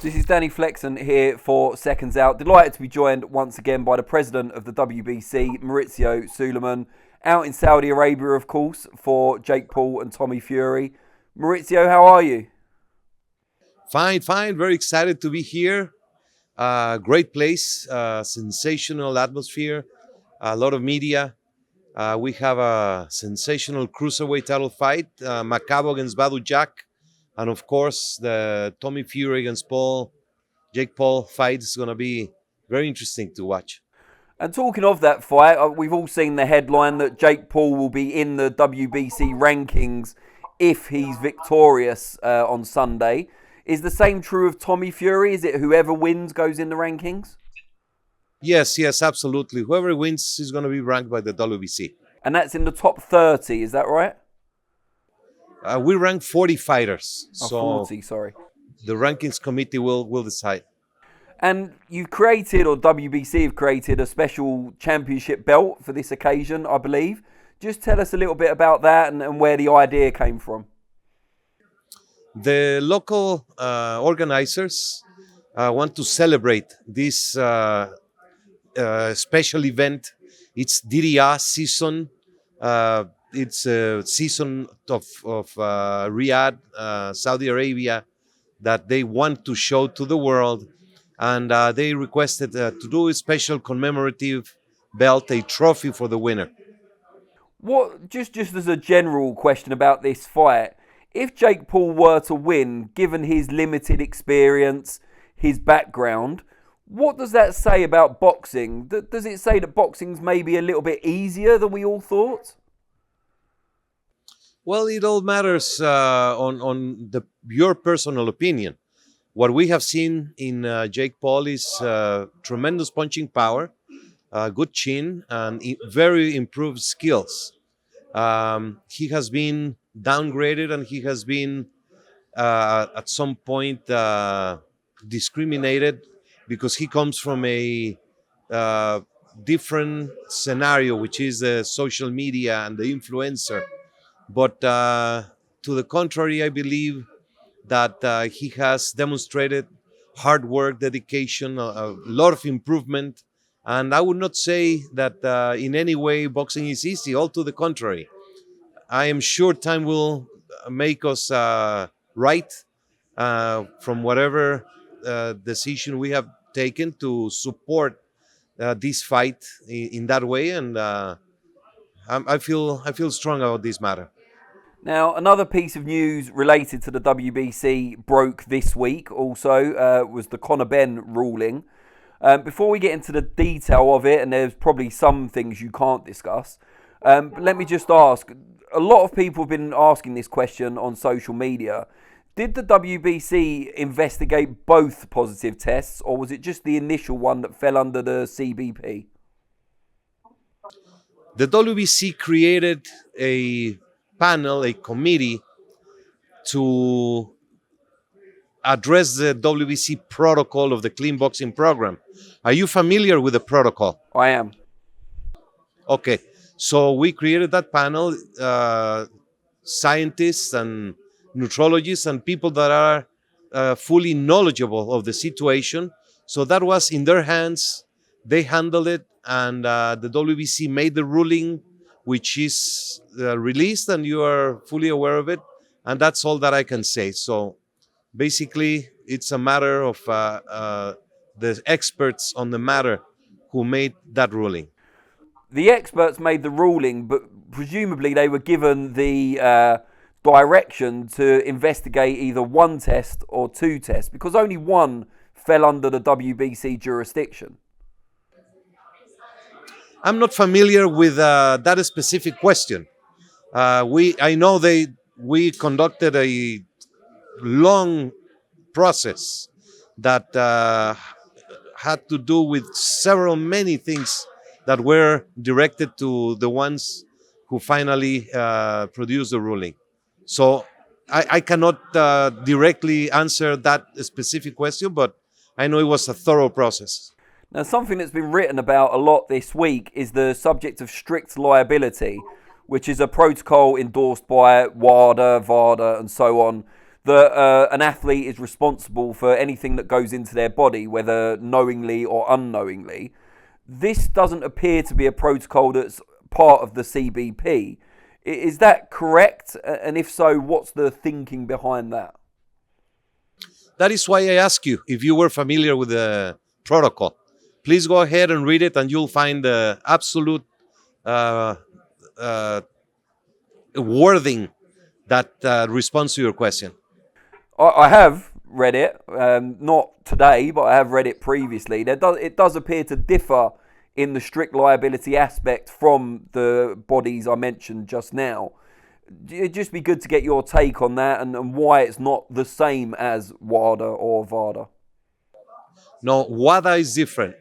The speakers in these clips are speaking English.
This is Danny Flexen here for Seconds Out. Delighted to be joined once again by the president of the WBC, Mauricio Sulaiman, out in Saudi Arabia, of course, for Jake Paul and Tommy Fury. Mauricio, how are you? Fine. Very excited to be here. Great place, sensational atmosphere, a lot of media. We have a sensational cruiserweight title fight, Macabo against Badu Jack. And of course, the Tommy Fury against Jake Paul fight is going to be very interesting to watch. And talking of that fight, we've all seen the headline that Jake Paul will be in the WBC rankings if he's victorious on Sunday. Is the same true of Tommy Fury? Is it whoever wins goes in the rankings? Yes, absolutely. Whoever wins is going to be ranked by the WBC. And that's in the top 30, is that right? We rank 40 fighters. Oh, so 40, sorry. The rankings committee will decide. And you've created, or WBC have created, a special championship belt for this occasion, I believe. Just tell us a little bit about that and where the idea came from. The local organizers want to celebrate this special event. It's Diriyah season. It's a season of Riyadh, Saudi Arabia, that they want to show to the world. And they requested to do a special commemorative belt, a trophy for the winner. What, just as a general question about this fight, if Jake Paul were to win, given his limited experience, his background, what does that say about boxing? Does it say that boxing's maybe a little bit easier than we all thought? Well, it all matters on your personal opinion. What we have seen in Jake Paul is tremendous punching power, good chin, and very improved skills. He has been downgraded and he has been at some point discriminated because he comes from a different scenario, which is the social media and the influencer. But to the contrary, I believe that he has demonstrated hard work, dedication, a lot of improvement. And I would not say that in any way boxing is easy, all to the contrary. I am sure time will make us right from whatever decision we have taken to support this fight in that way. And I feel strong about this matter. Now, another piece of news related to the WBC broke this week also was the Conor Benn ruling. Before we get into the detail of it, and there's probably some things you can't discuss, let me just ask, a lot of people have been asking this question on social media. Did the WBC investigate both positive tests, or was it just the initial one that fell under the CBP? The WBC created a panel, a committee to address the WBC protocol of the clean boxing program. Are you familiar with the protocol? I am. Okay, so we created that panel, scientists and nutrologists and people that are fully knowledgeable of the situation. So that was in their hands. They handled it, and the WBC made the ruling, which is released, and you are fully aware of it. And that's all that I can say. So basically, it's a matter of the experts on the matter who made that ruling. The experts made the ruling, but presumably they were given the direction to investigate either one test or two tests, because only one fell under the WBC jurisdiction. I'm not familiar with that specific question. I know we conducted a long process that had to do with many things that were directed to the ones who finally produced the ruling. So I cannot directly answer that specific question, but I know it was a thorough process. Now, something that's been written about a lot this week is the subject of strict liability, which is a protocol endorsed by WADA, VADA, and so on, that an athlete is responsible for anything that goes into their body, whether knowingly or unknowingly. This doesn't appear to be a protocol that's part of the CBP. Is that correct? And if so, what's the thinking behind that? That is why I ask you if you were familiar with the protocol. Please go ahead and read it, and you'll find the absolute uh, uh, wording that responds to your question. I have read it, not today, but I have read it previously. It does appear to differ in the strict liability aspect from the bodies I mentioned just now. It'd just be good to get your take on that and why it's not the same as WADA or VADA. No, WADA is different.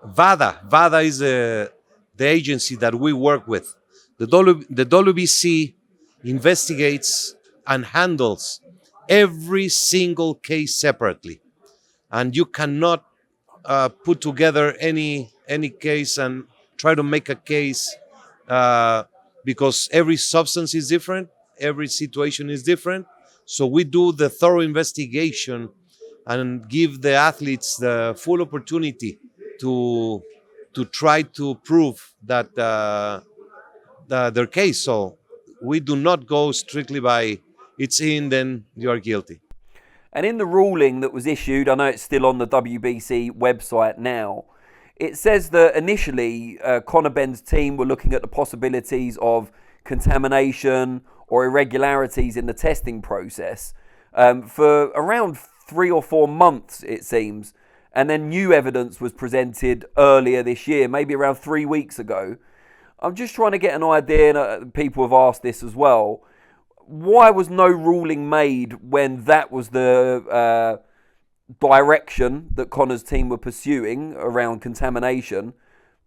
VADA is the agency that we work with. The WBC investigates and handles every single case separately, and you cannot put together any case and try to make a case because every substance is different, every situation is different. So we do the thorough investigation and give the athletes the full opportunity to try to prove that their case. So we do not go strictly by it's in, then you are guilty. And in the ruling that was issued, I know it's still on the WBC website now, it says that initially Conor Benn's team were looking at the possibilities of contamination or irregularities in the testing process for around 3 or 4 months, it seems. And then new evidence was presented earlier this year, maybe around 3 weeks ago. I'm just trying to get an idea, and people have asked this as well. Why was no ruling made when that was the direction that Conor's team were pursuing around contamination,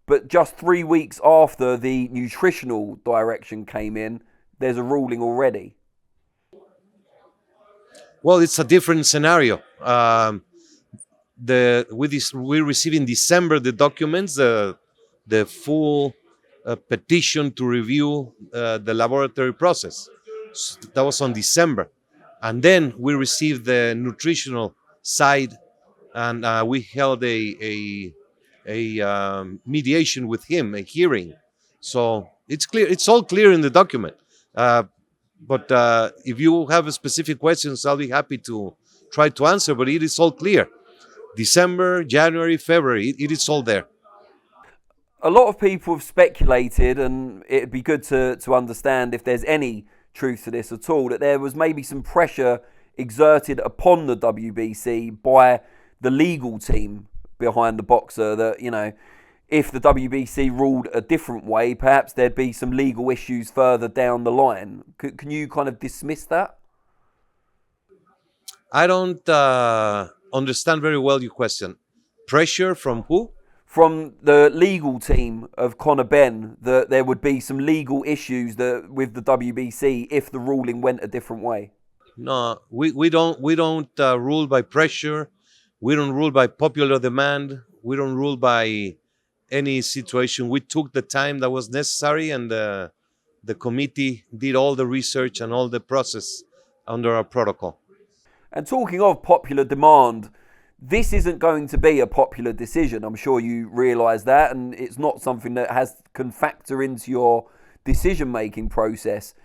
but just 3 weeks after the nutritional direction came in, there's a ruling already? Well, it's a different scenario. We received in December the documents, the full petition to review the laboratory process. So that was on December, and then we received the nutritional side, and we held a mediation with him, a hearing. So it's clear. It's all clear in the document. But if you have specific questions, I'll be happy to try to answer. But it is all clear. December, January, February, it is all there. A lot of people have speculated, and it'd be good to understand if there's any truth to this at all, that there was maybe some pressure exerted upon the WBC by the legal team behind the boxer, that, you know, if the WBC ruled a different way, perhaps there'd be some legal issues further down the line. Can you kind of dismiss that? I don't understand very well your question. Pressure from who? From the legal team of Conor Benn, that there would be some legal issues with the WBC if the ruling went a different way. No, we don't rule by pressure. We don't rule by popular demand. We don't rule by any situation. We took the time that was necessary, and the committee did all the research and all the process under our protocol. And talking of popular demand, this isn't going to be a popular decision. I'm sure you realise that, and it's not something that can factor into your decision-making process.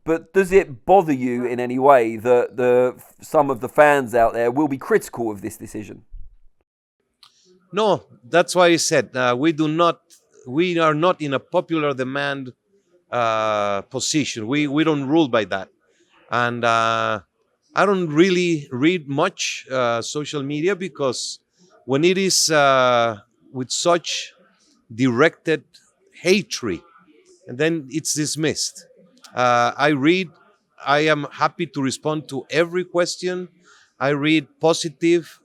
But does it bother you in any way that some of the fans out there will be critical of this decision? No, that's why I said we are not in a popular demand position. We don't rule by that, and I don't really read much social media, because when it is with such directed hatred, and then it's dismissed. I am happy to respond to every question. I read positive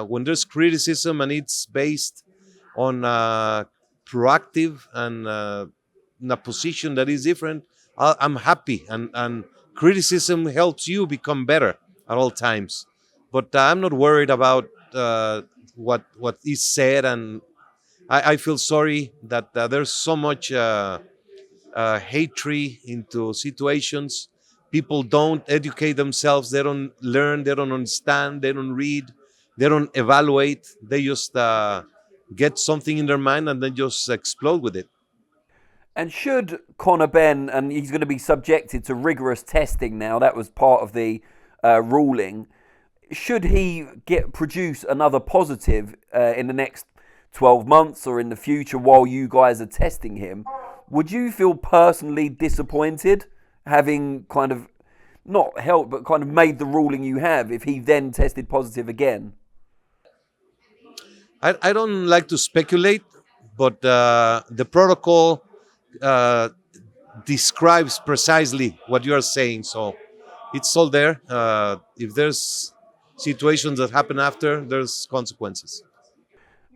when there's criticism and it's based on proactive and in a position that is different. I'm happy, and criticism helps you become better at all times. But I'm not worried about what is said, and I feel sorry that there's so much hatred into situations, People don't educate themselves. They don't learn. They don't understand. They don't read. They don't evaluate. They just get something in their mind and then just explode with it. And should Conor Benn, and he's going to be subjected to rigorous testing now, that was part of the ruling, should he produce another positive in the next 12 months or in the future while you guys are testing him, would you feel personally disappointed having kind of not helped but kind of made the ruling you have if he then tested positive again? I don't like to speculate, but the protocol describes precisely what you are saying. So it's all there. If there's situations that happen after, there's consequences.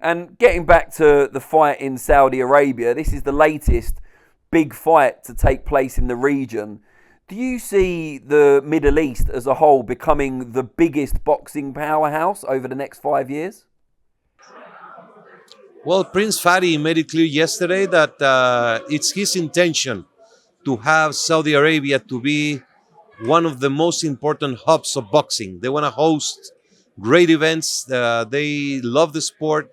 And getting back to the fight in Saudi Arabia, this is the latest big fight to take place in the region. Do you see the Middle East as a whole becoming the biggest boxing powerhouse over the next 5 years? Well, Prince Fadi made it clear yesterday that it's his intention to have Saudi Arabia to be one of the most important hubs of boxing. They want to host great events. They love the sport,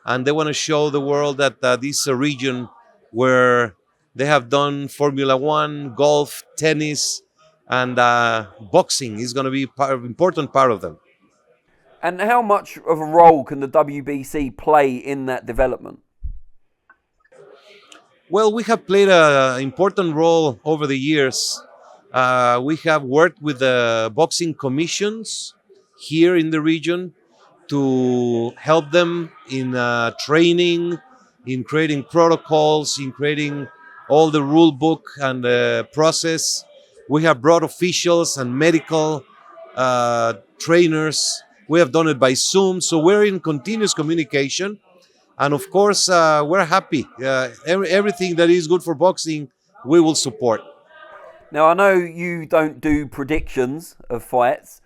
and they want to show the world that this is a region where they have done Formula One, golf, tennis, and boxing is going to be an important part of them. And how much of a role can the WBC play in that development? Well, we have played an important role over the years. We have worked with the boxing commissions here in the region to help them in training, in creating protocols, in creating all the rule book and the process. We have brought officials and medical trainers. We have done it by Zoom, so we're in continuous communication. And of course, we're happy. Everything that is good for boxing, we will support. Now, I know you don't do predictions of fights,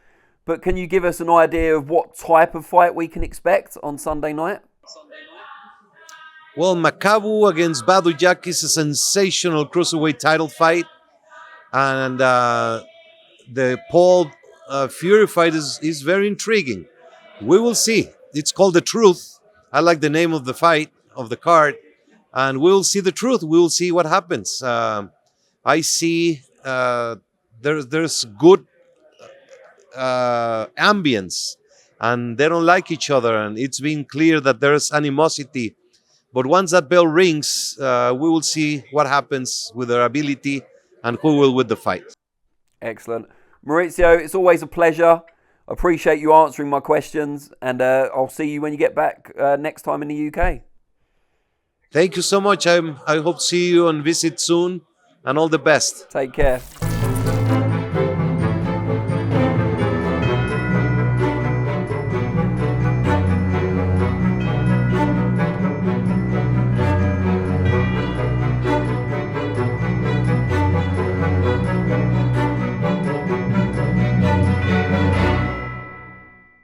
but can you give us an idea of what type of fight we can expect on Sunday night? Well, Makabu against Badu Jack is a sensational cruiserweight title fight. And the Paul Fury fight is very intriguing. We will see. It's called The Truth. I like the name of the fight, of the card. And we will see the truth. We will see what happens. I see there's good ambience, and they don't like each other, and it's been clear that there's animosity. But once that bell rings, we will see what happens with their ability and who will win the fight. Excellent. Mauricio, it's always a pleasure. I appreciate you answering my questions, and I'll see you when you get back next time in the UK. Thank you so much. I hope to see you and visit soon, and all the best. Take care.